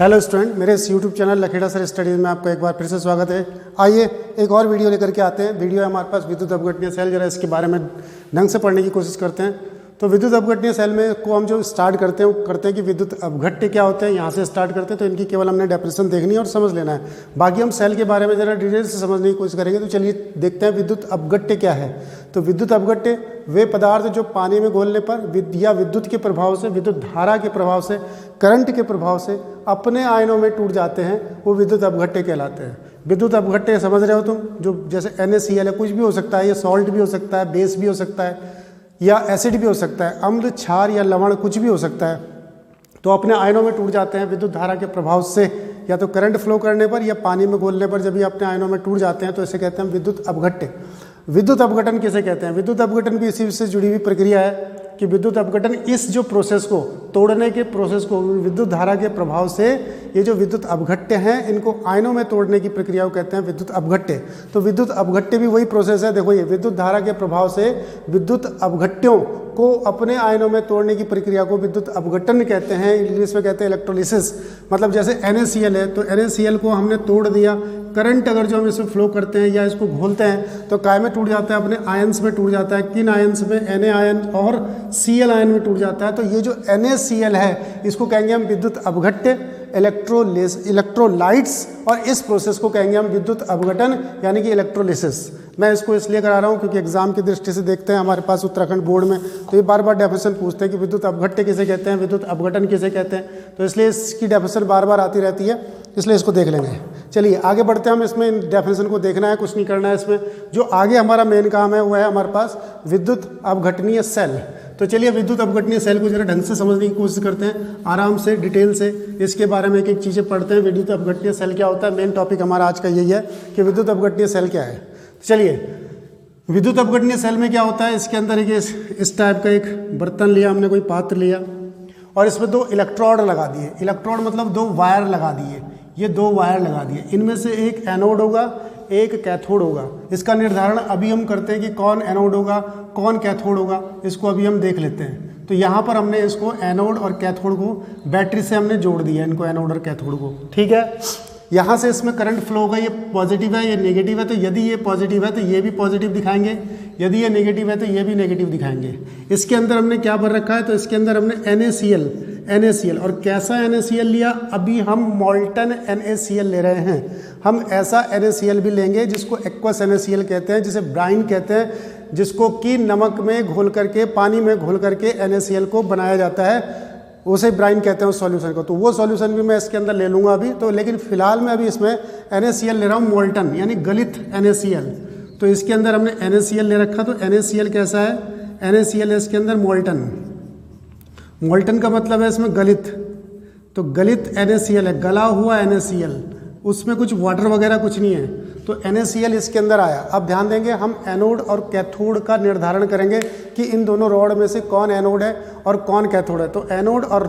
Hello student, मेरे इस YouTube channel Lakhera sir studies में आपका एक बार फिर से स्वागत है। आइए एक और वीडियो लेकर के आते हैं। वीडियो है हमारे पास विद्युत अपघटनीय सेल, जरा इसके बारे में ढंग से पढ़ने की कोशिश करते हैं। तो विद्युत अपघटनीय सेल में को हम जो स्टार्ट करते हैं कि विद्युत अपघट्य क्या होते हैं, यहाँ से स्टार्ट करते हैं। तो इनकी केवल हमने डेफिनेशन देखनी है और समझ लेना है। बाकी हम सेल के बारे में जरा डिटेल से समझने की कोशिश करेंगे। तो चलिए देखते हैं विद्युत अपघट्य क्या है। तो विद्युत अपघट्य वे पदार्थ जो पानी में घोलने पर या विद्युत के प्रभाव से, विद्युत धारा के प्रभाव से, करंट के प्रभाव से अपने आयनों में टूट जाते हैं, वो विद्युत अपघट्य कहलाते हैं। विद्युत अपघट्य समझ रहे हो तुम, जो जैसे NaCl है, कुछ भी हो सकता है, ये सॉल्ट भी हो सकता है, बेस भी हो सकता है, या एसिड भी हो सकता है, अम्ल, क्षार या लवण कुछ भी हो सकता है। तो अपने आयनों में टूट जाते हैं विद्युत धारा के प्रभाव से, या तो करंट फ्लो करने पर या पानी में घोलने पर जब ये अपने आयनों में टूट जाते हैं तो इसे कहते हैं विद्युत अपघट्य। विद्युत अपघटन किसे कहते हैं? विद्युत अपघटन भी इसी से जुड़ी हुई प्रक्रिया है कि विद्युत अपघटन इस जो प्रोसेस को, तोड़ने के प्रोसेस को, विद्युत धारा के प्रभाव से ये जो विद्युत अपघट्य हैं, इनको आयनों में तोड़ने की प्रक्रिया को कहते हैं विद्युत अपघट्य। तो विद्युत अपघट्य भी वही प्रोसेस है। देखो, ये विद्युत धारा के प्रभाव से विद्युत अपघट्यों को अपने आयनों में तोड़ने की प्रक्रिया को विद्युत अपघटन कहते हैं। इंग्लिश में कहते हैं इलेक्ट्रोलिसिस। मतलब जैसे NaCl है, तो NaCl को हमने तोड़ दिया। करंट अगर जो हम इसमें फ्लो करते हैं या इसको घोलते हैं तो काय में टूट जाता है? अपने आयंस में टूट जाता है। किन आयंस में? Na आयन और Cl आयन में टूट जाता है। तो ये जो NaCl है, इसको कहेंगे हम विद्युत अपघट्य, इलेक्ट्रोलाइट्स, और इस प्रोसेस को कहेंगे हम विद्युत अपघटन यानी कि इलेक्ट्रोलिसिस। मैं इसको इसलिए करा रहा हूँ क्योंकि एग्जाम की दृष्टि से देखते हैं हमारे पास उत्तराखंड बोर्ड में, तो ये बार बार डेफिनेशन पूछते हैं कि विद्युत अपघट्य किसे कहते हैं, विद्युत अपघटन किसे कहते हैं। तो इसलिए इसकी डेफिनेशन बार बार आती रहती है, इसलिए इसको देख लेंगे। चलिए आगे बढ़ते हैं। हम इसमें इन डेफिनेशन को देखना है, कुछ नहीं करना है इसमें। जो आगे हमारा मेन काम है वो है हमारे पास विद्युत अपघटनीय सेल। तो चलिए विद्युत अपघटनीय सेल को जरा ढंग से समझने की कोशिश करते हैं, आराम से, डिटेल से इसके बारे में एक एक चीज़ें पढ़ते हैं। विद्युत अपघटनीय सेल क्या होता है, मेन टॉपिक हमारा आज का यही है कि विद्युत अपघटनीय सेल क्या है। चलिए विद्युत अपघटनीय सेल में क्या होता है, इसके अंदर एक इस टाइप का एक बर्तन लिया हमने, कोई पात्र लिया, और इसमें दो इलेक्ट्रोड लगा दिए। इलेक्ट्रोड मतलब दो वायर लगा दिए। ये दो वायर लगा दिए, इनमें से एक एनोड होगा, एक कैथोड होगा। इसका निर्धारण अभी हम करते हैं कि कौन एनोड होगा, कौन कैथोड होगा, इसको अभी हम देख लेते हैं। तो यहाँ पर हमने इसको एनोड और कैथोड को बैटरी से हमने जोड़ दिया, इनको एनोड और कैथोड को, ठीक है। यहाँ से इसमें करंट फ्लो होगा, ये पॉजिटिव है, ये नेगेटिव है। तो यदि ये पॉजिटिव है तो ये भी पॉजिटिव दिखाएंगे, यदि ये नेगेटिव है तो ये भी नेगेटिव दिखाएंगे। इसके अंदर हमने क्या भर रखा है, तो इसके अंदर हमने NaCl, और कैसा NaCl लिया? अभी हम मॉल्टन NaCl ले रहे हैं। हम ऐसा NaCl भी लेंगे जिसको एक्वस NaCl कहते हैं, जिसे ब्राइन कहते हैं, जिसको कि नमक में घोल करके, पानी में घोल करके NaCl को बनाया जाता है, उसे ब्राइन कहते हैं उस सॉल्यूशन को। तो वो सॉल्यूशन भी मैं इसके अंदर ले लूँगा अभी तो, लेकिन फिलहाल मैं अभी इसमें NaCl ले रहा हूँ, मोल्टन यानी गलित NaCl। तो इसके अंदर हमने NaCl ले रखा। तो NaCl कैसा है? NaCl है इसके अंदर मोल्टन। मोल्टन का मतलब है इसमें गलित। तो गलित NaCl है, गला हुआ NaCl, उसमें कुछ वाटर वगैरह कुछ नहीं है। तो NaCl इसके अंदर आया। अब ध्यान देंगे, हम एनोड और कैथोड का निर्धारण करेंगे कि इन दोनों रॉड में से कौन एनोड है और कौन कैथोड है। तो एनोड और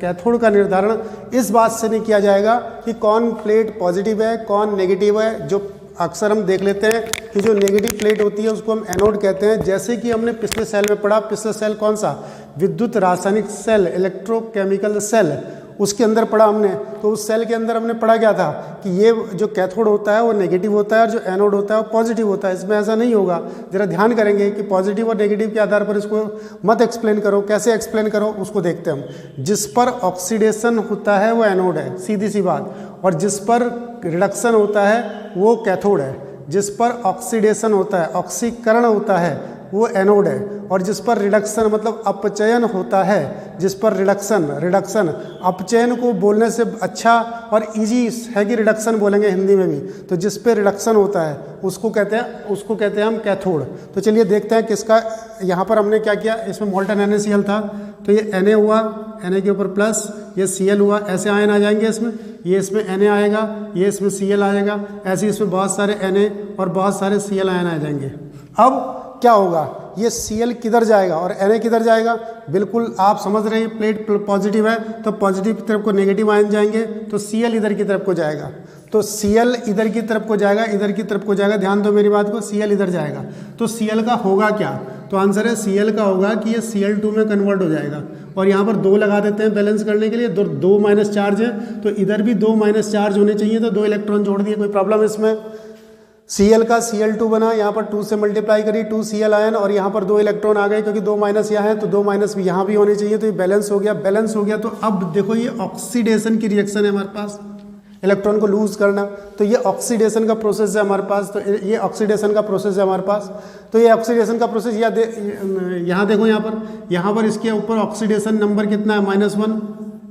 कैथोड का निर्धारण इस बात से नहीं किया जाएगा कि कौन प्लेट पॉजिटिव है, कौन नेगेटिव है। जो अक्सर हम देख लेते हैं कि जो नेगेटिव प्लेट होती है उसको हम एनोड कहते हैं। जैसे कि हमने पिछले सेल में पढ़ा, पिछले सेल कौन सा? विद्युत रासायनिक सेल, इलेक्ट्रोकेमिकल सेल, उसके अंदर पढ़ा हमने। तो उस सेल के अंदर हमने पढ़ा क्या था कि ये जो कैथोड होता है वो नेगेटिव होता है और जो एनोड होता है वो पॉजिटिव होता है। इसमें ऐसा नहीं होगा। जरा ध्यान करेंगे कि पॉजिटिव और नेगेटिव के आधार पर इसको मत एक्सप्लेन करो। कैसे एक्सप्लेन करो उसको देखते हैं हम। जिस पर ऑक्सीडेशन होता है वो एनोड है, सीधी सी बात, और जिस पर रिडक्शन होता है वो कैथोड है। जिस पर ऑक्सीडेशन होता है, ऑक्सीकरण होता है, वो एनोड है। और जिस पर रिडक्शन मतलब अपचयन होता है, जिस पर रिडक्शन अपचयन को बोलने से अच्छा और इजी है कि रिडक्शन बोलेंगे हिंदी में भी। तो जिस पे रिडक्शन होता है उसको कहते हैं हम कैथोड। तो चलिए देखते हैं किसका। यहाँ पर हमने क्या किया, इसमें मोल्टन NaCl था, तो ये Na हुआ, Na के ऊपर प्लस, ये Cl हुआ, ऐसे आयन आ जाएंगे इसमें। ये इसमें Na आएगा, ये इसमें Cl आएगा, ऐसे इसमें बहुत सारे Na और बहुत सारे Cl आयन आ जाएंगे। अब क्या होगा, ये Cl किधर जाएगा और Na किधर जाएगा? बिल्कुल आप समझ रहे हैं, प्लेट पॉजिटिव है तो पॉजिटिव की तरफ को नेगेटिव आयन जाएंगे, तो Cl इधर की तरफ को जाएगा। तो Cl इधर की तरफ को जाएगा, इधर की तरफ को जाएगा, ध्यान दो मेरी बात को, Cl इधर जाएगा तो Cl का होगा क्या, तो आंसर है Cl का होगा कि ये Cl2 में कन्वर्ट हो जाएगा। और यहाँ पर 2 लगा देते हैं बैलेंस करने के लिए, 2 माइनस चार्ज है तो इधर भी 2 माइनस चार्ज होने चाहिए, तो 2 इलेक्ट्रॉन जोड़ दिए, कोई प्रॉब्लम इसमें। Cl का Cl2 बना, यहाँ पर 2 से मल्टीप्लाई करी 2 Cl आयन, और यहाँ पर 2 इलेक्ट्रॉन आ गए क्योंकि 2 माइनस यहाँ है तो 2 माइनस भी यहाँ भी होने चाहिए, तो ये बैलेंस हो गया। बैलेंस हो गया तो अब देखो ये ऑक्सीडेशन की रिएक्शन है हमारे पास, इलेक्ट्रॉन को लूज करना, तो ये ऑक्सीडेशन का प्रोसेस है हमारे पास, तो ये ऑक्सीडेशन का प्रोसेस है हमारे पास। तो ये ऑक्सीडेशन का प्रोसेस यहाँ देखो, यहाँ पर इसके ऊपर ऑक्सीडेशन नंबर कितना है -1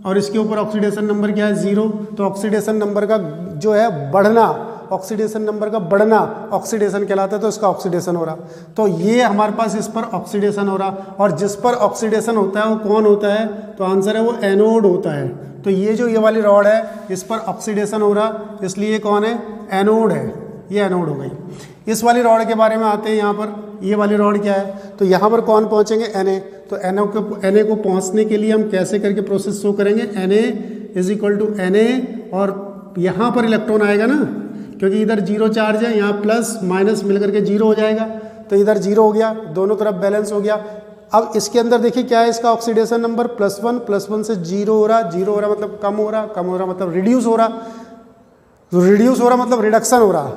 और इसके ऊपर ऑक्सीडेशन नंबर क्या है 0, तो ऑक्सीडेशन नंबर का जो है बढ़ना, ऑक्सीडेशन नंबर का बढ़ना ऑक्सीडेशन कहलाता है, तो इसका ऑक्सीडेशन हो रहा, तो ये हमारे पास इस पर ऑक्सीडेशन हो रहा। और जिस पर ऑक्सीडेशन होता है वो कौन होता है, तो आंसर है वो एनोड होता है। तो ये जो ये वाली रॉड है इस पर ऑक्सीडेशन हो रहा, इसलिए ये कौन है, एनोड है, ये एनोड हो गई। इस वाली रॉड के बारे में आते हैं, यहाँ पर ये वाली रॉड क्या है, तो यहाँ पर कौन पहुँचेंगे, Na, तो Na को पहुँचने के लिए हम कैसे करके प्रोसेस शो करेंगे, Na = Na, और यहाँ पर इलेक्ट्रॉन आएगा ना, क्योंकि इधर 0 चार्ज है, यहाँ प्लस माइनस मिलकर के 0 हो जाएगा, तो इधर 0 हो गया, दोनों तरफ बैलेंस हो गया। अब इसके अंदर देखिए क्या है, इसका ऑक्सीडेशन नंबर +1 से 0 हो रहा, 0 हो रहा मतलब कम हो रहा मतलब रिड्यूस हो रहा, तो रिड्यूस हो रहा मतलब रिडक्शन हो रहा।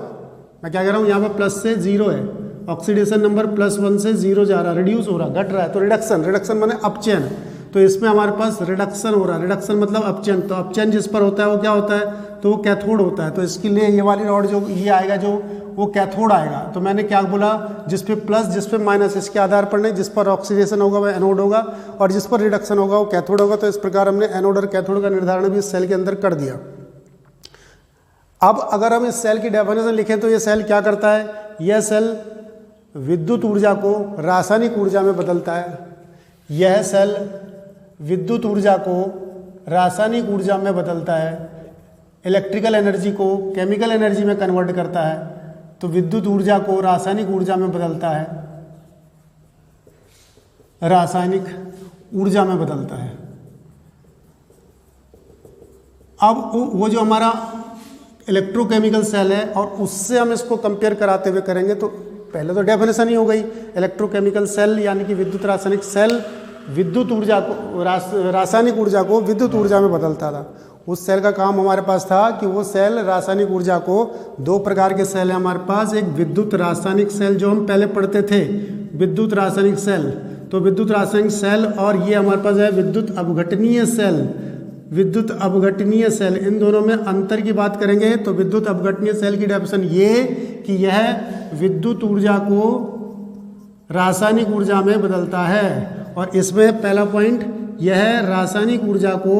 मैं क्या कह रहा हूँ, यहाँ पर प्लस से 0 है, ऑक्सीडेशन नंबर +1 से 0 जा रहा, रिड्यूस हो रहा, घट रहा है, तो रिडक्शन माने अपचयन, तो इसमें हमारे पास रिडक्शन हो रहा है, रिडक्शन मतलब अपचयन, तो अपचयन जिस पर होता है वो क्या होता है, तो वो कैथोड होता है। तो इसके लिए ये वाली रॉड जो ये आएगा, जो वो कैथोड आएगा। तो मैंने क्या बोला, जिस पे प्लस जिस पे माइनस, इसके आधार पर नहीं, जिस पर ऑक्सीडेशन होगा वह एनोड होगा और जिस पर रिडक्शन होगा वो कैथोड होगा। तो इस प्रकार हमने एनोड और कैथोड का निर्धारण भी इस सेल के अंदर कर दिया। अब अगर हम इस सेल की डेफिनेशन लिखें तो ये सेल क्या करता है, यह सेल विद्युत ऊर्जा को रासायनिक ऊर्जा में बदलता है, यह सेल विद्युत ऊर्जा को रासायनिक ऊर्जा में बदलता है, इलेक्ट्रिकल एनर्जी को केमिकल एनर्जी में कन्वर्ट करता है, तो विद्युत ऊर्जा को रासायनिक ऊर्जा में बदलता है, रासायनिक ऊर्जा में बदलता है। अब वो जो हमारा इलेक्ट्रोकेमिकल सेल है और उससे हम इसको कंपेयर कराते हुए करेंगे, तो पहले तो डेफिनेशन ही हो गई, इलेक्ट्रोकेमिकल सेल यानी कि विद्युत रासायनिक सेल विद्युत ऊर्जा को रासायनिक ऊर्जा को विद्युत ऊर्जा में बदलता था। उस सेल का काम हमारे पास था कि वो सेल रासायनिक ऊर्जा को, 2 प्रकार के सेल है हमारे पास, एक विद्युत रासायनिक सेल जो हम पहले पढ़ते थे, विद्युत रासायनिक सेल, तो विद्युत रासायनिक सेल, और ये हमारे पास है विद्युत अपघटनीय सेल, विद्युत अपघटनीय सेल। इन दोनों में अंतर की बात करेंगे तो विद्युत अपघटनीय सेल की डेफिनेशन ये कि यह विद्युत ऊर्जा को रासायनिक ऊर्जा में बदलता है, और इसमें पहला पॉइंट, यह रासायनिक ऊर्जा को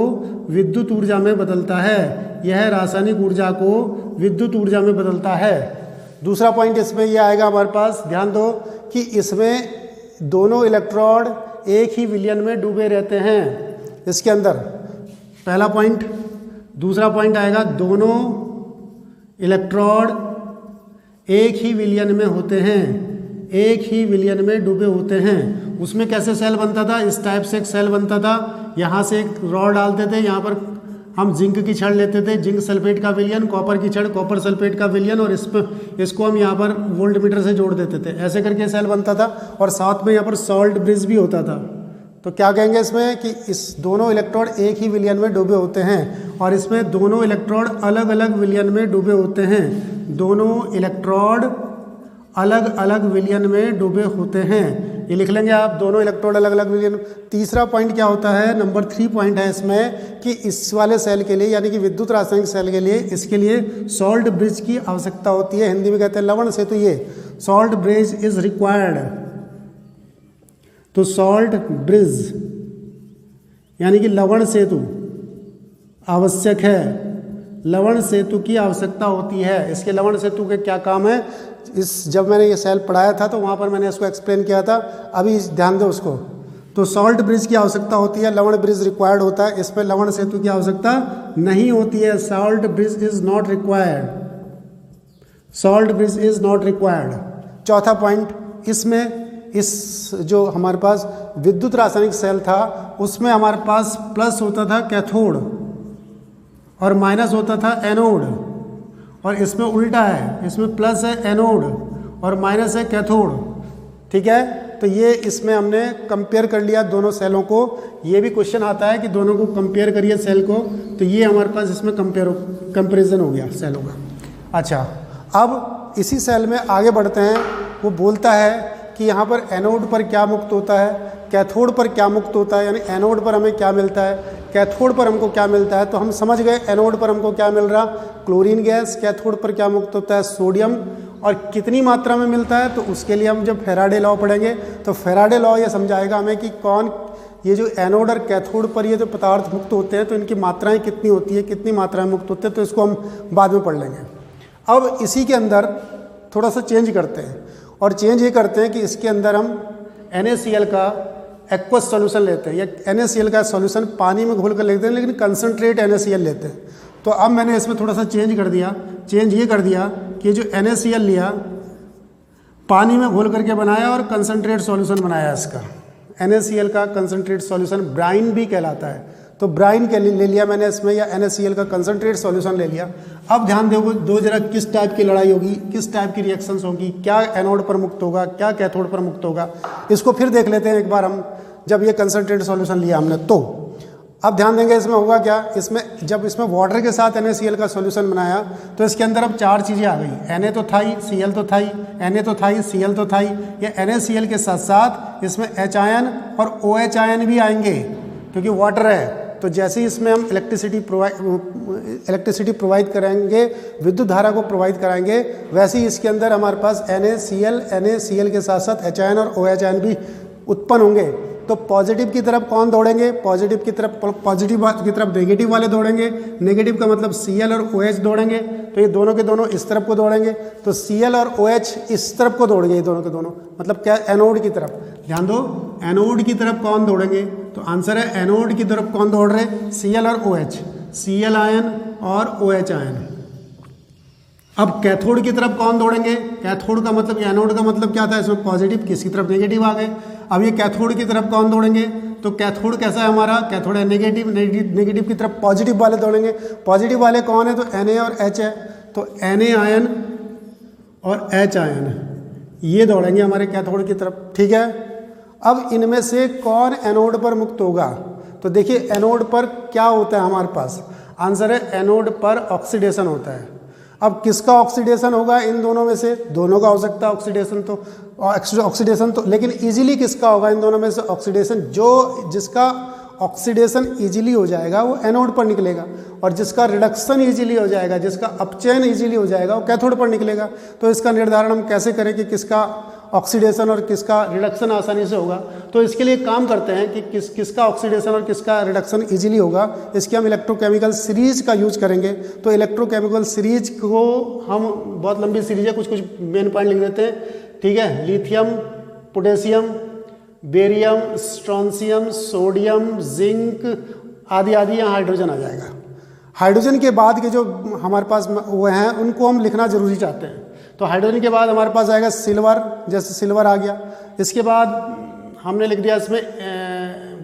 विद्युत ऊर्जा में बदलता है, यह रासायनिक ऊर्जा को विद्युत ऊर्जा में बदलता है। दूसरा पॉइंट इसमें यह आएगा हमारे पास, ध्यान दो कि इसमें दोनों इलेक्ट्रोड एक ही विलयन में डूबे रहते हैं इसके अंदर, पहला पॉइंट। दूसरा पॉइंट आएगा, दोनों इलेक्ट्रोड एक ही विलयन में होते हैं, एक ही विलयन में डूबे होते हैं। उसमें कैसे सेल बनता था, इस टाइप से एक सेल बनता था, यहाँ से एक रॉड डालते थे, यहाँ पर हम जिंक की छड़ लेते थे, जिंक सल्फेट का विलयन, कॉपर की छड़, कॉपर सल्फेट का विलयन, और इसको हम यहाँ पर वोल्ट मीटर से जोड़ देते थे, ऐसे करके सेल बनता था। और साथ में यहाँ पर सॉल्ट ब्रिज भी होता था। तो क्या कहेंगे इसमें कि इस दोनों इलेक्ट्रोड एक ही विलयन में डूबे होते हैं, और इसमें दोनों इलेक्ट्रोड अलग अलग विलयन में डूबे होते हैं, दोनों इलेक्ट्रोड अलग अलग विलयन में डूबे होते हैं। ये लिख लेंगे आप, दोनों इलेक्ट्रोड अलग अलग विलयन। तीसरा पॉइंट क्या होता है, नंबर 3 पॉइंट है इसमें कि इस वाले सेल के लिए यानी कि विद्युत रासायनिक सेल के लिए, इसके लिए सॉल्ट ब्रिज की आवश्यकता होती है, हिंदी में कहते हैं लवण सेतु। ये सॉल्ट ब्रिज इज रिक्वायर्ड, तो सॉल्ट ब्रिज यानी कि लवण सेतु आवश्यक है, लवण सेतु की आवश्यकता होती है। इसके लवण सेतु के क्या काम है, जब मैंने ये सेल पढ़ाया था तो वहाँ पर मैंने इसको एक्सप्लेन किया था, अभी ध्यान दो उसको। तो सॉल्ट ब्रिज की आवश्यकता होती है, लवण ब्रिज रिक्वायर्ड होता है, इस पर लवण सेतु की आवश्यकता नहीं होती है। Salt bridge is not required, salt bridge is not required. चौथा पॉइंट, इसमें इस जो हमारे पास विद्युत रासायनिक सेल था उसमें हमारे पास प्लस होता था कैथोड और माइनस होता था एनोड। और इसमें उल्टा है, इसमें प्लस है एनोड और माइनस है कैथोड, ठीक है। तो ये इसमें हमने कंपेयर कर लिया दोनों सेलों को। ये भी क्वेश्चन आता है कि दोनों को कंपेयर करिए सेल को, तो ये हमारे पास इसमें कंपेरिजन हो गया सेलों का। अच्छा, अब इसी सेल में आगे बढ़ते हैं। वो बोलता है कि यहाँ पर एनोड पर क्या मुक्त होता है, कैथोड पर क्या मुक्त होता है, यानी एनोड पर हमें क्या मिलता है, कैथोड पर हमको क्या मिलता है। तो हम समझ गए एनोड पर हमको क्या मिल रहा, क्लोरीन गैस, कैथोड पर क्या मुक्त होता है, सोडियम, और कितनी मात्रा में मिलता है। तो उसके लिए हम जब फैराडे लॉ पढ़ेंगे तो फैराडे लॉ ये समझाएगा हमें कि कौन ये जो एनोड और कैथोड पर ये जो पदार्थ मुक्त होते हैं तो इनकी मात्राएं कितनी होती है, कितनी मात्रा में मुक्त होते हैं, तो इसको हम बाद में पढ़ लेंगे। अब इसी के अंदर थोड़ा सा चेंज करते हैं, और चेंज ये करते हैं कि इसके अंदर हम NaCl का एक्वस सॉल्यूशन लेते हैं, या NaCl का सॉल्यूशन पानी में घोल कर लेते हैं, लेकिन कंसनट्रेट NaCl लेते हैं। तो अब मैंने इसमें थोड़ा सा चेंज कर दिया। चेंज ये कर दिया कि जो NaCl लिया, पानी में घोल करके बनाया और कंसनट्रेट सॉल्यूशन बनाया इसका। NaCl का कंसनट्रेट सॉल्यूशन ब्राइन भी कहलाता है, तो ब्राइन के ले लिया मैंने इसमें, या NaCl का कंसनट्रेट सॉल्यूशन ले लिया। अब ध्यान दो जरा किस टाइप की लड़ाई होगी, किस टाइप की रिएक्शंस होगी, क्या एनोड पर मुक्त होगा, क्या कैथोड पर मुक्त होगा, इसको फिर देख लेते हैं एक बार हम, जब ये कंसनट्रेट सॉल्यूशन लिया हमने। तो अब ध्यान देंगे इसमें होगा क्या, इसमें जब इसमें वाटर के साथ NaCl का सॉल्यूशन बनाया तो इसके अंदर अब चार चीज़ें आ गई, Na तो था ही, Cl तो था ही, Na तो था ही, Cl तो था ही। ये NaCl के साथ साथ इसमें H आयन और OH आयन भी आएंगे, क्योंकि वाटर है। तो जैसे ही इसमें हम इलेक्ट्रिसिटी प्रोवाइड करेंगे, विद्युत धारा को प्रोवाइड कराएंगे, वैसे ही इसके अंदर हमारे पास NaCl के साथ साथ H आयन और OH आयन भी उत्पन्न होंगे। तो पॉजिटिव की तरफ कौन दौड़ेंगे, पॉजिटिव की तरफ नेगेटिव वाले दौड़ेंगे। नेगेटिव का मतलब Cl और OH दौड़ेंगे, तो ये दोनों के दोनों इस तरफ को दौड़ेंगे। तो Cl और OH इस तरफ को दौड़ेंगे, ये दोनों के दोनों, मतलब क्या, एनोड की तरफ। ध्यान दो, एनोड की तरफ कौन दौड़ेंगे, तो आंसर है एनोड की तरफ कौन दौड़ रहे, Cl और OH, Cl आयन और OH आयन। अब कैथोड की तरफ कौन दौड़ेंगे, कैथोड का मतलब, एनोड का मतलब क्या था, इसमें पॉजिटिव, किसकी तरफ, नेगेटिव आ गए। अब ये कैथोड की तरफ कौन दौड़ेंगे, तो कैथोड कैसा है हमारा, कैथोड है नेगेटिव, नेगेटिव की तरफ पॉजिटिव वाले दौड़ेंगे। पॉजिटिव वाले कौन है, तो Na और H है, तो Na आयन और H आयन ये दौड़ेंगे हमारे कैथोड की तरफ, ठीक है। अब इनमें से कौन एनोड पर मुक्त होगा, तो देखिए एनोड पर क्या होता है हमारे पास, आंसर है एनोड पर ऑक्सीडेशन होता है। अब किसका ऑक्सीडेशन होगा, इन दोनों में से, दोनों का हो सकता है ऑक्सीडेशन तो, लेकिन इजीली किसका होगा इन दोनों में से ऑक्सीडेशन, जिसका ऑक्सीडेशन इजीली हो जाएगा वो एनोड पर निकलेगा, और जिसका रिडक्शन इजीली हो जाएगा, जिसका अपचयन इजीली हो जाएगा वो कैथोड पर निकलेगा। तो इसका निर्धारण हम कैसे करें कि किसका ऑक्सीडेशन और किसका रिडक्शन आसानी से होगा। तो इसके लिए काम करते हैं कि किसका ऑक्सीडेशन और किसका रिडक्शन इजीली होगा। इसके हम इलेक्ट्रोकेमिकल सीरीज का यूज करेंगे। तो इलेक्ट्रोकेमिकल सीरीज को हम, बहुत लंबी सीरीज है, कुछ मेन पॉइंट लिख देते हैं, ठीक है। Lithium, potassium, barium, strontium, sodium, zinc आदि आदि, यहाँ हाइड्रोजन आ जाएगा। हाइड्रोजन के बाद के जो हमारे पास वो हैं उनको हम लिखना जरूरी चाहते हैं। तो हाइड्रोजन के बाद हमारे पास आएगा सिल्वर, जैसे सिल्वर आ गया। इसके बाद हमने लिख दिया इसमें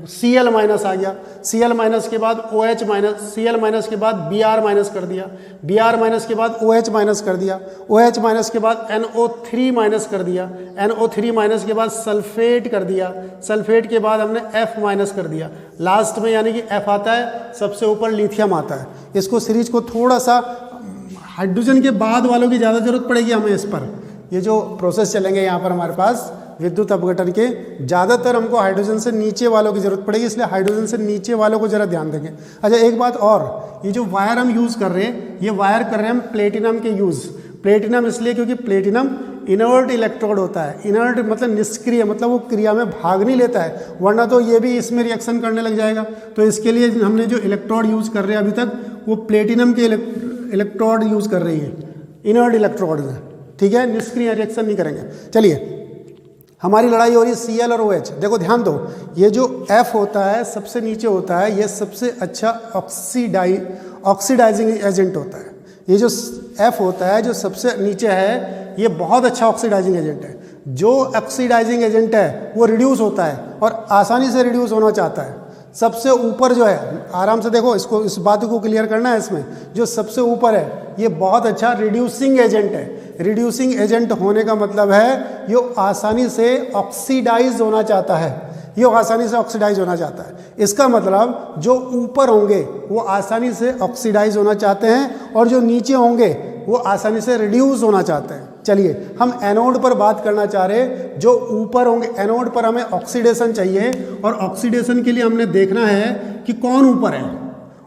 Cl माइनस आ गया। Cl माइनस के बाद OH माइनस, Cl माइनस के बाद Br माइनस कर दिया, Br माइनस के बाद OH माइनस कर दिया, OH माइनस के बाद NO3 माइनस कर दिया, NO3 माइनस के बाद सल्फेट कर दिया, सल्फेट के बाद हमने F माइनस कर दिया। लास्ट में यानी कि F आता है, सबसे ऊपर लिथियम आता है। इसको सीरीज को थोड़ा सा, हाइड्रोजन के बाद वालों की ज़्यादा जरूरत पड़ेगी हमें इस पर। ये जो प्रोसेस चलेंगे यहाँ पर हमारे पास विद्युत अपघटन के, ज़्यादातर हमको हाइड्रोजन से नीचे वालों की ज़रूरत पड़ेगी, इसलिए हाइड्रोजन से नीचे वालों को ज़रा ध्यान देंगे। अच्छा, एक बात और, ये जो वायर हम यूज़ कर रहे हैं, ये वायर कर रहे हैं हम प्लेटिनम के यूज़। प्लेटिनम इसलिए क्योंकि प्लेटिनम इनर्ट इलेक्ट्रोड होता है। इनर्ट मतलब निष्क्रिय, मतलब वो क्रिया में भाग नहीं लेता है, वरना तो ये भी इसमें रिएक्शन करने लग जाएगा। तो इसके लिए हमने जो इलेक्ट्रोड यूज़ कर रहे हैं अभी तक, वो प्लेटिनम के इलेक्ट्रोड यूज़ कर रही है, इनर्ट इलेक्ट्रोड है, ठीक है, निष्क्रिय रिएक्शन नहीं करेंगे। चलिए, हमारी लड़ाई हो रही है Cl और OH। देखो ध्यान दो, ये जो F होता है सबसे नीचे होता है, ये सबसे अच्छा ऑक्सीडाइजिंग एजेंट होता है। ये जो F होता है जो सबसे नीचे है, ये बहुत अच्छा ऑक्सीडाइजिंग एजेंट है। जो ऑक्सीडाइजिंग एजेंट है वो रिड्यूस होता है और आसानी से रिड्यूस होना चाहता है। सबसे ऊपर जो है, आराम से देखो इसको, इस बात को क्लियर करना है। इसमें जो सबसे ऊपर है ये बहुत अच्छा रिड्यूसिंग एजेंट है। रिड्यूसिंग एजेंट होने का मतलब है ये आसानी से ऑक्सीडाइज होना चाहता है, ये आसानी से ऑक्सीडाइज होना चाहता है। इसका मतलब जो ऊपर होंगे वो आसानी से ऑक्सीडाइज होना चाहते हैं और जो नीचे होंगे वो आसानी से रिड्यूस होना चाहते हैं। चलिए हम एनोड पर बात करना चाह रहे हैं। जो ऊपर होंगे एनोड पर हमें ऑक्सीडेशन चाहिए, और ऑक्सीडेशन के लिए हमने देखना है कि कौन ऊपर है।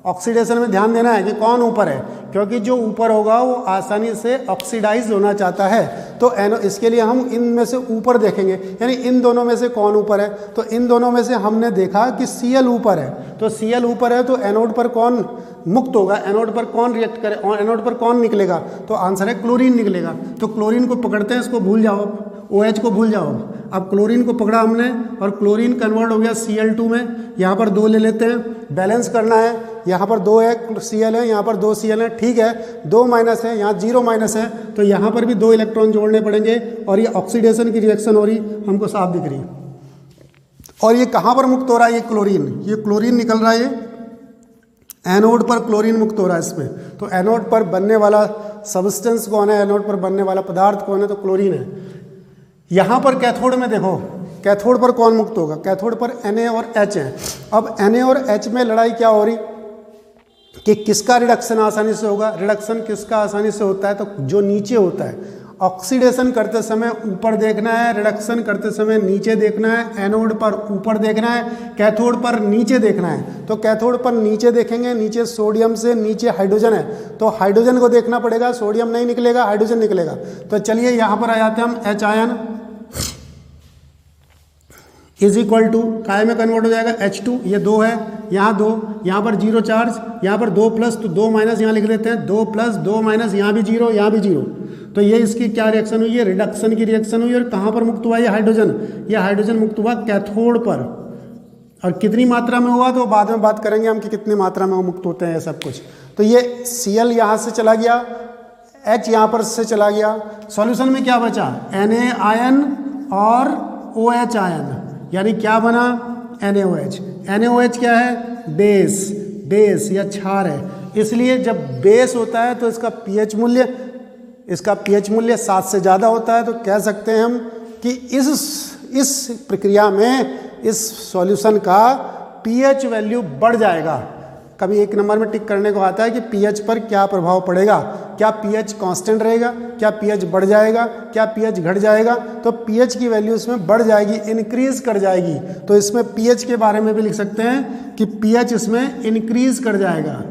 ऑक्सीडेशन में ध्यान देना है कि कौन ऊपर है, क्योंकि जो ऊपर होगा वो आसानी से ऑक्सीडाइज होना चाहता है। तो इसके लिए हम इनमें से ऊपर देखेंगे, यानी इन दोनों में से कौन ऊपर है। तो इन दोनों में से हमने देखा कि Cl ऊपर है, तो Cl ऊपर है तो एनोड पर कौन मुक्त होगा, एनोड पर कौन रिएक्ट करे, और एनोड पर कौन निकलेगा, तो आंसर है क्लोरीन निकलेगा। तो क्लोरीन को पकड़ते हैं, इसको भूल जाओ, OH को भूल जाओ। अब क्लोरीन को पकड़ा हमने और क्लोरीन कन्वर्ट हो गया Cl2 में। यहाँ पर 2 ले लेते हैं, बैलेंस करना है। यहाँ पर 2 है Cl है, यहाँ पर 2 Cl है, ठीक है। 2 माइनस है, यहाँ 0 माइनस है, तो यहाँ पर भी 2 इलेक्ट्रॉन जोड़ने पड़ेंगे। और ये ऑक्सीडेशन की रिएक्शन हो रही, हमको साफ दिख रही। और ये कहाँ पर मुक्त हो रहा है, ये क्लोरीन निकल रहा है, ये एनोड पर क्लोरीन मुक्त हो रहा है इसमें। तो एनोड पर बनने वाला सब्सटेंस कौन है, एनोड पर बनने वाला पदार्थ कौन है, तो क्लोरीन है। यहाँ पर कैथोड में देखो, कैथोड पर कौन मुक्त होगा, कैथोड पर Na और H है। अब Na और H में लड़ाई क्या हो रही कि किसका रिडक्शन आसानी से होगा। रिडक्शन किसका आसानी से होता है, तो जो नीचे होता है। ऑक्सीडेशन करते समय ऊपर देखना है, रिडक्शन करते समय नीचे देखना है। एनोड पर ऊपर देखना है, कैथोड पर नीचे देखना है। तो कैथोड पर नीचे देखेंगे, नीचे सोडियम से नीचे हाइड्रोजन है, तो हाइड्रोजन को देखना पड़ेगा, सोडियम नहीं निकलेगा, हाइड्रोजन निकलेगा। तो चलिए यहाँ पर आ जाते हैं हम, H ion is equal to काय में कन्वर्ट हो जाएगा H2, ये 2 है, यहाँ 2, यहाँ पर 0 चार्ज, यहाँ पर 2 प्लस, तो 2 माइनस यहाँ लिख देते हैं, 2 प्लस 2 माइनस, यहाँ भी 0, यहाँ भी 0। तो ये इसकी क्या रिएक्शन हुई है, रिडक्शन की रिएक्शन हुई। और कहाँ पर मुक्त हुआ ये हाइड्रोजन, ये हाइड्रोजन मुक्त हुआ कैथोड पर। और कितनी मात्रा में हुआ तो बाद में बात करेंगे हम कि कितनी मात्रा में वो मुक्त होते हैं, ये सब कुछ। तो ये Cl यहाँ से चला गया, H यहाँ पर से चला गया। सॉल्यूशन में क्या बचा, Na आयन और OH आयन, यानी क्या बना, NaOH। NaOH क्या है, बेस या क्षार है। इसलिए जब बेस होता है तो इसका pH मूल्य 7 से ज़्यादा होता है। तो कह सकते हैं हम कि इस प्रक्रिया में इस सॉल्यूशन का pH वैल्यू बढ़ जाएगा। कभी 1 नंबर में टिक करने को आता है कि pH पर क्या प्रभाव पड़ेगा, क्या pH कांस्टेंट रहेगा, क्या pH बढ़ जाएगा, क्या pH घट जाएगा। तो pH की वैल्यू इसमें बढ़ जाएगी, इंक्रीज कर जाएगी। तो इसमें pH के बारे में भी लिख सकते हैं कि pH इसमें इंक्रीज कर जाएगा,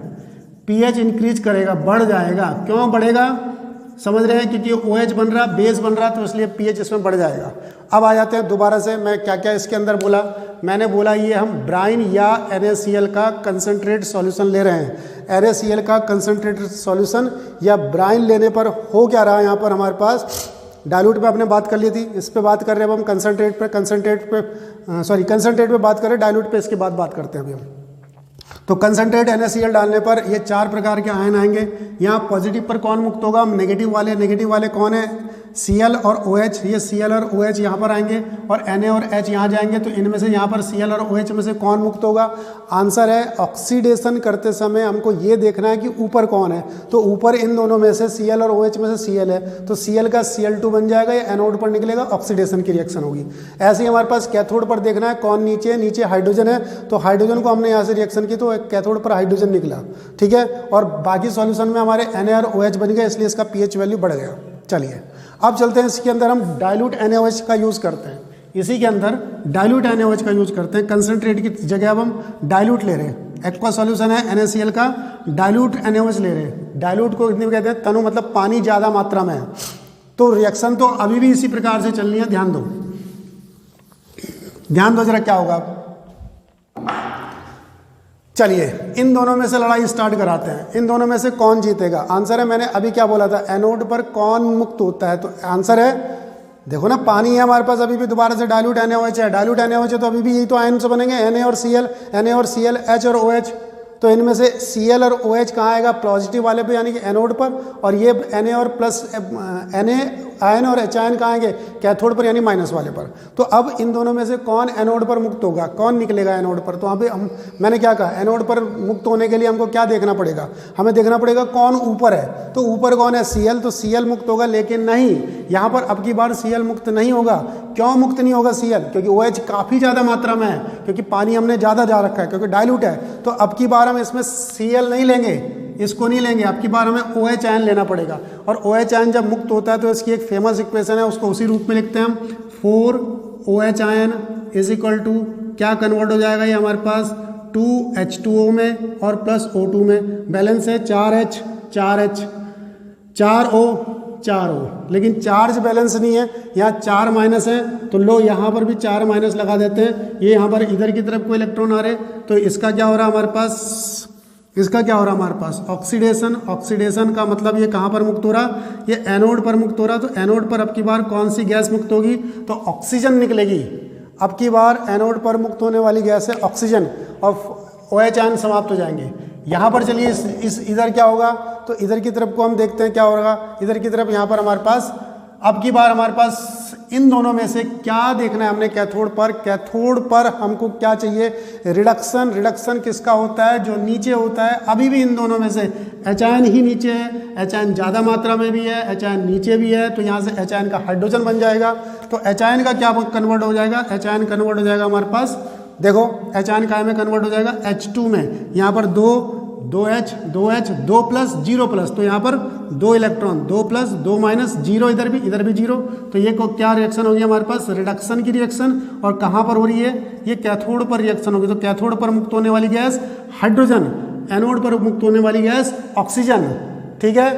pH इंक्रीज करेगा, बढ़ जाएगा। क्यों बढ़ेगा, समझ रहे हैं, क्योंकि OH बन रहा, बेस बन रहा, तो इसलिए pH इसमें बढ़ जाएगा। अब आ जाते हैं दोबारा से, मैं क्या क्या इसके अंदर बोला, मैंने बोला ये हम ब्राइन या NaCl का कंसनट्रेट सॉल्यूशन ले रहे हैं। NaCl का कंसनट्रेट सॉल्यूशन या ब्राइन लेने पर हो क्या रहा है, यहाँ पर हमारे पास डाइल्यूट पे आपने बात कर ली थी, इस पे बात कर रहे हैं अब हम कंसनट्रेट पे बात कर रहे हैं, डाइल्यूट पे इसके बाद बात करते हैं अभी हम। तो कंसनट्रेट NaCl डालने पर ये 4 प्रकार के आयन आएंगे। यहाँ पॉजिटिव पर कौन मुक्त होगा, नेगेटिव वाले कौन है, Cl और OH। ये Cl और OH यहाँ पर आएंगे और Na और H यहाँ जाएंगे। तो इनमें से यहाँ पर Cl और OH में से कौन मुक्त होगा, आंसर है ऑक्सीडेशन करते समय हमको ये देखना है कि ऊपर कौन है। तो ऊपर इन दोनों में से Cl और OH में से Cl है, तो Cl का Cl2 बन जाएगा, ये एनोड पर निकलेगा, ऑक्सीडेशन की रिएक्शन होगी। ऐसे ही हमारे पास कैथोड पर देखना है कौन नीचे हाइड्रोजन है, तो हाइड्रोजन को हमने यहाँ से रिएक्शन की तो कैथोड पर हाइड्रोजन निकला, ठीक है। और बाकी सॉल्यूशन में हमारे Na और OH बन गए, इसलिए इसका pH वैल्यू बढ़ गया। चलिए अब चलते हैं, इसके अंदर हम डाइल्यूट NaOH का यूज़ करते हैं। इसी के अंदर डाइल्यूट NaOH का यूज़ करते हैं, कंसनट्रेट की जगह अब हम डाइल्यूट ले रहे हैं। एक्वा सॉल्यूशन है NaCl का, डाइल्यूट NaOH ले रहे हैं। डाइल्यूट को कितने कहते हैं, तनु मतलब पानी ज़्यादा मात्रा में है। तो रिएक्शन तो अभी भी इसी प्रकार से चलनी है, ध्यान दो जरा क्या होगा। चलिए इन दोनों में से लड़ाई स्टार्ट कराते हैं, इन दोनों में से कौन जीतेगा। आंसर है, मैंने अभी क्या बोला था, एनोड पर कौन मुक्त होता है, तो आंसर है, देखो ना पानी है हमारे पास, अभी भी दोबारा से डाइल्यूट NaOH है, डाइल्यूट NaOH है तो अभी भी यही तो आयन से बनेंगे, Na और Cl, H और OH। तो इनमें से Cl और OH कहाँ आएगा, पॉजिटिव वाले पे यानी कि एनोड पर, और ये Na और प्लस Na आयन और एच आयन कहाँ आएंगे, कैथोड पर यानी माइनस वाले पर। तो अब इन दोनों में से कौन एनोड पर मुक्त होगा, कौन निकलेगा एनोड पर। तो वहाँ पे मैंने क्या कहा, एनोड पर मुक्त होने के लिए हमको क्या देखना पड़ेगा, हमें देखना पड़ेगा कौन ऊपर है। तो ऊपर कौन है, Cl, तो Cl मुक्त होगा। लेकिन नहीं, यहाँ पर अब की बार Cl मुक्त नहीं होगा। क्यों मुक्त नहीं होगा Cl, क्योंकि OH काफ़ी ज़्यादा मात्रा में है, क्योंकि पानी हमने ज़्यादा जा रखा है, क्योंकि डाइल्यूट है। तो अब की बार हम इसमें Cl नहीं लेंगे, इसको नहीं लेंगे। अब की बार हमें OH आयन लेना पड़ेगा। और OH आयन जब मुक्त होता है तो इसकी एक फेमस इक्वेशन है, उसको उसी रूप में लिखते हैं हम। 4OH ion is equal to क्या कन्वर्ट हो जाएगा, ये हमारे पास 2H2O में और प्लस O2 में। बैलेंस है 4H 4H 4O 4O, लेकिन चार्ज बैलेंस नहीं है, यहाँ 4 माइनस है। तो लो यहाँ पर भी 4 माइनस लगा देते हैं। ये यहाँ पर इधर की तरफ कोई इलेक्ट्रॉन आ रहे, तो इसका क्या हो रहा है हमारे पास, इसका क्या हो रहा है हमारे पास, ऑक्सीडेशन। ऑक्सीडेशन का मतलब ये कहाँ पर मुक्त हो रहा, ये एनोड पर मुक्त हो रहा। तो एनोड पर अब की बार कौन सी गैस मुक्त होगी, तो ऑक्सीजन निकलेगी। अब की बार एनोड पर मुक्त होने वाली गैस है ऑक्सीजन, और OH आयन समाप्त हो जाएंगे। यहाँ पर चलिए इस इधर क्या होगा, तो इधर की तरफ को हम देखते हैं क्या होगा। इधर की तरफ यहाँ पर हमारे पास अब की बार हमारे पास इन दोनों में से क्या देखना है हमने, कैथोड पर। कैथोड पर हमको क्या चाहिए, रिडक्शन। रिडक्शन किसका होता है, जो नीचे होता है। अभी भी इन दोनों में से H आयन ही नीचे है, H आयन ज़्यादा मात्रा में भी है, H आयन नीचे भी है। तो यहाँ से H आयन का हाइड्रोजन बन जाएगा। तो H आयन का क्या कन्वर्ट हो जाएगा, H आयन कन्वर्ट हो जाएगा हमारे पास, देखो H आयन काय में कन्वर्ट हो जाएगा, H2 में। यहाँ पर 2H 2 प्लस 0 प्लस, तो यहाँ पर 2 इलेक्ट्रॉन, 2 प्लस 2 माइनस 0, इधर भी 0। तो ये को क्या रिएक्शन होगी हमारे पास, रिडक्शन की रिएक्शन। और कहाँ पर हो रही है, ये कैथोड पर रिएक्शन होगी। तो कैथोड पर मुक्त होने वाली गैस हाइड्रोजन, एनोड पर मुक्त होने वाली गैस ऑक्सीजन। ठीक है,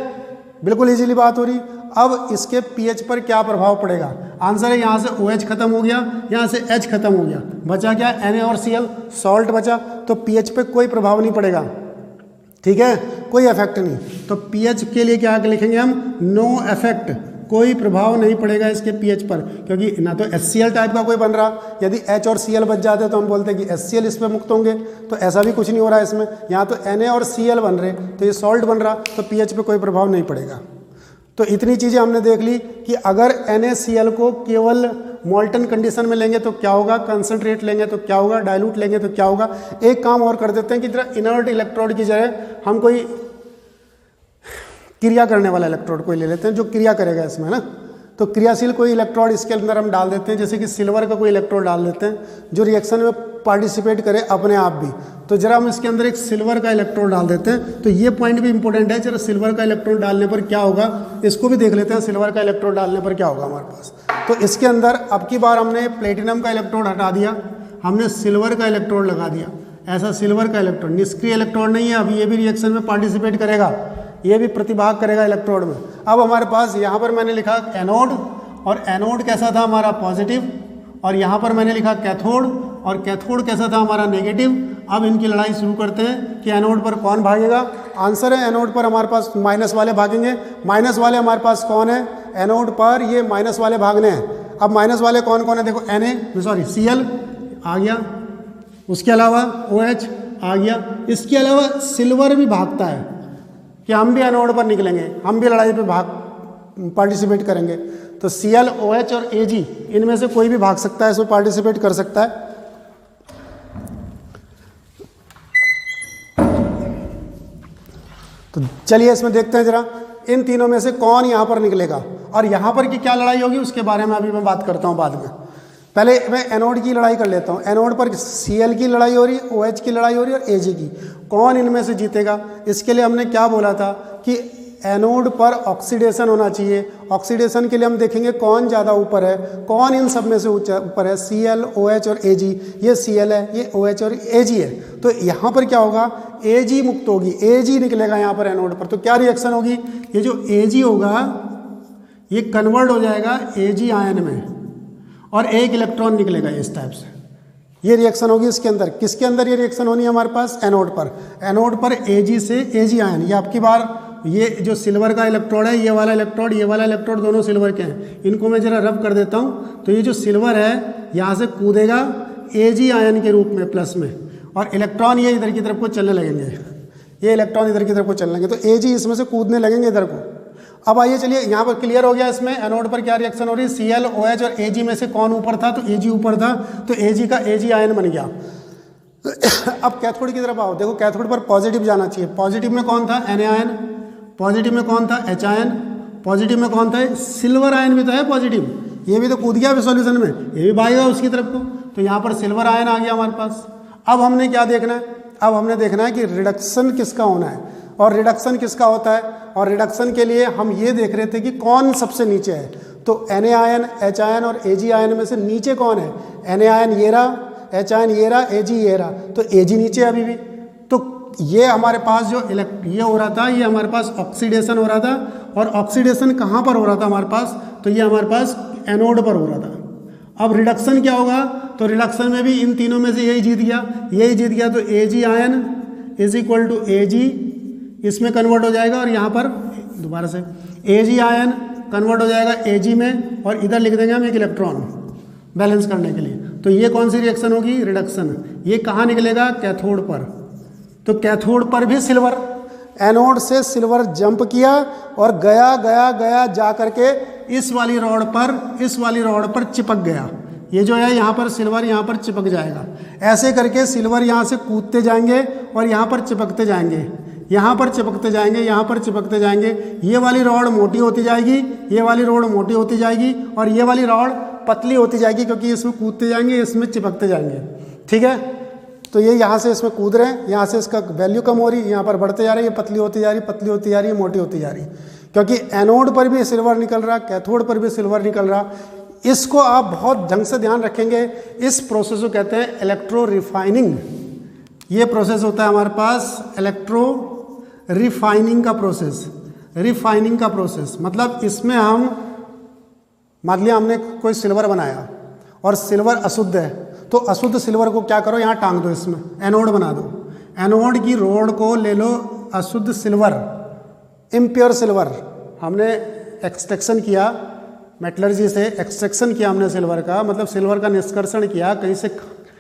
बिल्कुल इजीली बात हो रही। अब इसके pH पर क्या प्रभाव पड़ेगा, आंसर है यहाँ से OH खत्म हो गया, यहाँ से H खत्म हो गया, बचा क्या, Na और Cl, सॉल्ट बचा। तो pH पे कोई प्रभाव नहीं पड़ेगा, ठीक है, कोई इफेक्ट नहीं। तो pH के लिए क्या लिखेंगे हम, नो इफेक्ट, कोई प्रभाव नहीं पड़ेगा इसके pH पर, क्योंकि ना तो HCl टाइप का कोई बन रहा। यदि H और Cl बच जाते तो हम बोलते कि HCl इस पर मुक्त होंगे, तो ऐसा भी कुछ नहीं हो रहा है इसमें। यहाँ तो Na और Cl बन रहे, तो ये सॉल्ट बन रहा, तो pH पे कोई प्रभाव नहीं पड़ेगा। तो इतनी चीज़ें हमने देख ली कि अगर NaCl को केवल मोल्टन कंडीशन में लेंगे तो क्या होगा, कंसंट्रेट लेंगे तो क्या होगा, डाइल्यूट लेंगे तो क्या होगा। एक काम और कर देते हैं कि जरा इनर्ट इलेक्ट्रोड की जगह हम कोई क्रिया करने वाला इलेक्ट्रोड कोई ले लेते हैं, जो क्रिया करेगा इसमें ना। तो क्रियाशील कोई इलेक्ट्रोड इसके अंदर हम डाल देते हैं, जैसे कि सिल्वर का कोई इलेक्ट्रोड डाल देते हैं, जो रिएक्शन में पार्टिसिपेट करे अपने आप भी। तो जरा हम इसके अंदर एक सिल्वर का इलेक्ट्रोड डाल देते हैं। तो ये पॉइंट भी इंपॉर्टेंट है, जरा सिल्वर का इलेक्ट्रोड डालने पर क्या होगा, इसको भी देख लेते हैं। सिल्वर का इलेक्ट्रोड डालने पर क्या होगा हमारे पास। तो इसके अंदर अब की बार हमने प्लेटिनम का इलेक्ट्रोड हटा दिया, हमने सिल्वर का इलेक्ट्रोड लगा दिया। ऐसा सिल्वर का इलेक्ट्रोड निष्क्रिय इलेक्ट्रोड नहीं है, अब ये भी रिएक्शन में पार्टिसिपेट करेगा, ये भी प्रतिभाग करेगा इलेक्ट्रोड में। अब हमारे पास यहाँ पर मैंने लिखा एनोड, और एनोड कैसा था हमारा, पॉजिटिव। और यहाँ पर मैंने लिखा कैथोड, और कैथोड कैसा था हमारा, नेगेटिव। अब इनकी लड़ाई शुरू करते हैं कि एनोड पर कौन भागेगा। आंसर है एनोड पर हमारे पास माइनस वाले भागेंगे। माइनस वाले हमारे पास कौन है, एनोड पर ये माइनस वाले भागने हैं। अब माइनस वाले कौन कौन है, देखो Cl आ गया, उसके अलावा OH आ गया, इसके अलावा सिल्वर भी भागता है कि हम भी एनोड पर निकलेंगे, हम भी लड़ाई पे पार्टिसिपेट करेंगे। तो Cl, OH और Ag इनमें से कोई भी भाग सकता है, इसमें पार्टिसिपेट कर सकता है। तो चलिए इसमें देखते हैं जरा इन तीनों में से कौन यहाँ पर निकलेगा, और यहाँ पर की क्या लड़ाई होगी उसके बारे में अभी मैं बात करता हूँ बाद में। पहले मैं एनोड की लड़ाई कर लेता हूँ। एनोड पर Cl की लड़ाई हो रही है, OH की लड़ाई हो रही है और Ag की। कौन इनमें से जीतेगा, इसके लिए हमने क्या बोला था कि एनोड पर ऑक्सीडेशन होना चाहिए। ऑक्सीडेशन के लिए हम देखेंगे कौन ज़्यादा ऊपर है, कौन इन सब में से ऊपर है, Cl, OH और Ag। ये Cl है, ये OH और Ag है। तो यहाँ पर क्या होगा, Ag मुक्त होगी, Ag निकलेगा यहाँ पर एनोड पर। तो क्या रिएक्शन होगी, ये जो Ag होगा ये कन्वर्ट हो जाएगा Ag आयन में, और एक इलेक्ट्रॉन निकलेगा इस टाइप से। ये रिएक्शन होगी इसके अंदर। किसके अंदर ये रिएक्शन होनी है हमारे पास, एनोड पर। एनोड पर Ag से Ag आयन, ये आपकी बार ये जो सिल्वर का इलेक्ट्रोड है, ये वाला इलेक्ट्रोड दोनों सिल्वर के हैं। इनको मैं जरा रब कर देता हूँ। तो ये जो सिल्वर है यहाँ से कूदेगा Ag आयन के रूप में प्लस में, और इलेक्ट्रॉन ये इधर की तरफ को चलने लगेंगे, ये इलेक्ट्रॉन इधर की तरफ को चलने लगेंगे। तो Ag इसमें से कूदने लगेंगे इधर को। अब आइए चलिए यहाँ पर क्लियर हो गया। इसमें एनोड पर क्या रिएक्शन हो रही है, Cl OH और Ag में से कौन ऊपर था, तो Ag ऊपर था, तो Ag का Ag आयन बन गया। अब कैथोड की तरफ आओ, देखो कैथोड पर पॉजिटिव जाना चाहिए। पॉजिटिव में कौन था, Na आयन, पॉजिटिव में कौन था, H आयन, पॉजिटिव में कौन था, सिल्वर आयन भी तो है पॉजिटिव, ये भी तो कूद गया सॉल्यूशन में, ये भी भागेगा उसकी तरफ को, तो यहाँ पर सिल्वर आयन आ गया हमारे पास। अब हमने क्या देखना है, अब हमने देखना है कि रिडक्शन किसका होना है और रिडक्शन किसका होता है, और रिडक्शन के लिए हम ये देख रहे थे कि कौन सबसे नीचे है, तो Na आयन, H आयन और Ag आयन में से नीचे कौन है, Na आयन ये रहा, H आयन ये रहा, Ag ये रहा, तो Ag नीचे अभी भी। तो ये हमारे पास जो ये हो रहा था, ये हमारे पास ऑक्सीडेशन हो रहा था, और ऑक्सीडेशन कहाँ पर हो रहा था हमारे पास, तो ये हमारे पास एनोड पर हो रहा था। अब रिडक्शन क्या होगा, तो रिडक्शन में भी इन तीनों में से यही जीत गया, यही जीत गया, तो Ag ion is equal to Ag, इसमें कन्वर्ट हो जाएगा, और यहाँ पर दोबारा से Ag आयन कन्वर्ट हो जाएगा Ag में, और इधर लिख देंगे हम एक इलेक्ट्रॉन बैलेंस करने के लिए। तो ये कौन सी रिएक्शन होगी, रिडक्शन। ये कहाँ निकलेगा, कैथोड पर। तो कैथोड पर भी सिल्वर, एनोड से सिल्वर जंप किया और गया गया गया जा करके इस वाली रॉड पर चिपक गया। ये जो है यहाँ पर सिल्वर यहाँ पर चिपक जाएगा, ऐसे करके सिल्वर यहाँ से कूदते जाएंगे और यहाँ पर चिपकते जाएंगे, यहाँ पर चिपकते जाएंगे, यहाँ पर चिपकते जाएंगे। ये वाली रॉड मोटी होती जाएगी, ये वाली रॉड मोटी होती जाएगी, और ये वाली रॉड पतली होती जाएगी, क्योंकि इसमें कूदते जाएंगे, इसमें चिपकते जाएंगे। ठीक है, तो ये यहाँ से इसमें कूद रहे हैं, यहाँ से इसका वैल्यू कम हो रही है, यहाँ पर बढ़ते जा रही है, पतली होती जा रही, पतली होती जा रही है, मोटी होती जा रही, क्योंकि एनोड पर भी सिल्वर निकल रहा, कैथोड पर भी सिल्वर निकल रहा। इसको आप बहुत ढंग से ध्यान रखेंगे। इस प्रोसेस को कहते हैं इलेक्ट्रो रिफाइनिंग। ये प्रोसेस होता है हमारे पास इलेक्ट्रो रिफाइनिंग का प्रोसेस। रिफाइनिंग का प्रोसेस मतलब इसमें हम मान लिया हमने कोई सिल्वर बनाया और सिल्वर अशुद्ध है, तो अशुद्ध सिल्वर को क्या करो, यहाँ टांग दो, इसमें एनोड बना दो। एनोड की रोड को ले लो अशुद्ध सिल्वर, इम्प्योर सिल्वर। हमने एक्सट्रैक्शन किया, मेटलर्जी से एक्सट्रैक्शन किया हमने सिल्वर का, मतलब सिल्वर का निष्कर्षण किया, कहीं से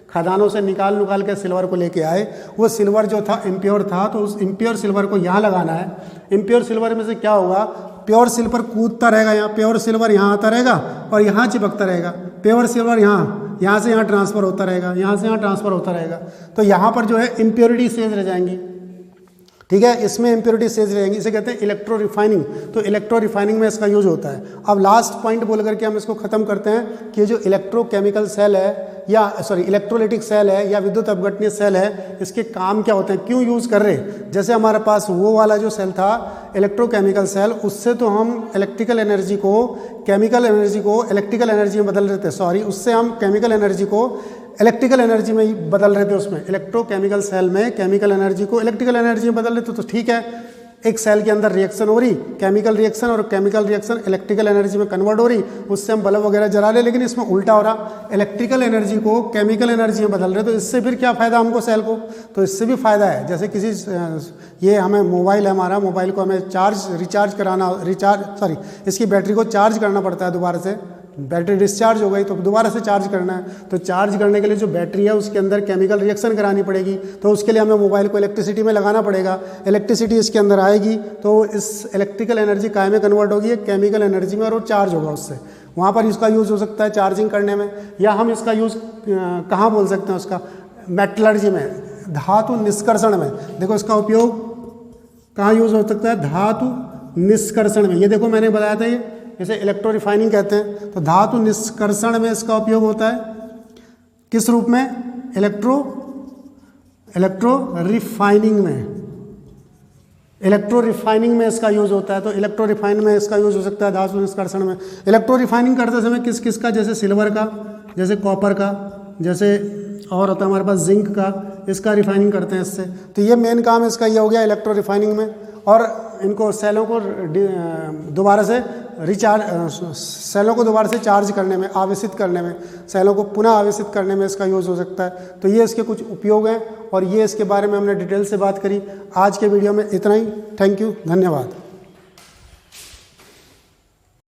खदानों से निकाल के सिल्वर को लेके आए। वो सिल्वर जो था इम्प्योर था, तो उस इम्प्योर सिल्वर को यहाँ लगाना है। इम्प्योर सिल्वर में से क्या होगा, प्योर सिल्वर कूदता रहेगा, यहाँ प्योर सिल्वर यहाँ आता रहेगा और यहाँ चिपकता रहेगा। प्योर सिल्वर यहाँ से यहाँ ट्रांसफ़र होता रहेगा, यहाँ से यहाँ ट्रांसफ़र होता रहेगा। तो यहाँ पर जो है इम्प्योरिटी शेष रह जाएंगी। ठीक है, इसमें इम्प्योरिटी शेष रहेंगी, इसे कहते हैं इलेक्ट्रो रिफाइनिंग। तो इलेक्ट्रो रिफाइनिंग में इसका यूज होता है। अब लास्ट पॉइंट बोल करके हम इसको ख़त्म करते हैं कि जो इलेक्ट्रोकेमिकल सेल है इलेक्ट्रोलिटिक सेल है या विद्युत अपघटनीय सेल है, इसके काम क्या होते हैं, क्यों यूज़ कर रहे हैं। जैसे हमारे पास वो वाला जो सेल था इलेक्ट्रोकेमिकल सेल, उससे तो हम इलेक्ट्रिकल एनर्जी को केमिकल एनर्जी को इलेक्ट्रिकल एनर्जी में बदल रहे थे, उससे हम केमिकल एनर्जी को इलेक्ट्रिकल एनर्जी में ही बदल रहे थे। उसमें इलेक्ट्रोकेमिकल सेल में केमिकल एनर्जी को इलेक्ट्रिकल एनर्जी में बदल रहे थे, तो ठीक है, एक सेल के अंदर रिएक्शन हो रही केमिकल रिएक्शन, और केमिकल रिएक्शन इलेक्ट्रिकल एनर्जी में कन्वर्ट हो रही, उससे हम बल्ब वगैरह जला रहे, लेकिन इसमें उल्टा हो रहा, इलेक्ट्रिकल एनर्जी को केमिकल एनर्जी में बदल रहे। तो इससे फिर क्या फ़ायदा हमको सेल को, तो इससे भी फ़ायदा है। जैसे ये हमें मोबाइल है हमारा, मोबाइल को हमें इसकी बैटरी को चार्ज करना पड़ता है दोबारा से, बैटरी डिस्चार्ज हो गई तो दोबारा से चार्ज करना है। तो चार्ज करने के लिए जो बैटरी है उसके अंदर केमिकल रिएक्शन करानी पड़ेगी, तो उसके लिए हमें मोबाइल को इलेक्ट्रिसिटी में लगाना पड़ेगा। इलेक्ट्रिसिटी इसके अंदर आएगी तो इस इलेक्ट्रिकल एनर्जी काय में कन्वर्ट होगी, केमिकल एनर्जी में, और वो चार्ज होगा उससे। वहाँ पर इसका यूज़ हो सकता है चार्जिंग करने में, या हम इसका यूज़ कहाँ बोल सकते हैं उसका, मेटलर्जी में, धातु निष्कर्षण में। देखो इसका उपयोग कहाँ यूज़ हो सकता है, धातु निष्कर्षण में। ये देखो मैंने बताया था, ये इसे इलेक्ट्रो रिफाइनिंग कहते हैं। तो धातु निष्कर्षण में इसका उपयोग होता है, किस रूप में, इलेक्ट्रो रिफाइनिंग में। इलेक्ट्रो रिफाइनिंग में इसका यूज होता है। तो इलेक्ट्रो रिफाइनिंग में इसका यूज हो सकता है धातु निष्कर्षण में। इलेक्ट्रो रिफाइनिंग करते समय किस किस का, जैसे सिल्वर का, जैसे कॉपर का, जैसे और होता है हमारे पास जिंक का, इसका रिफाइनिंग करते हैं इससे। तो ये मेन काम इसका ये हो गया इलेक्ट्रो रिफाइनिंग में। और इनको सेलों को दोबारा से चार्ज करने में, आवेशित करने में, सेलों को पुनः आवेशित करने में इसका यूज़ हो सकता है। तो ये इसके कुछ उपयोग हैं और ये इसके बारे में हमने डिटेल से बात करी। आज के वीडियो में इतना ही। थैंक यू, धन्यवाद।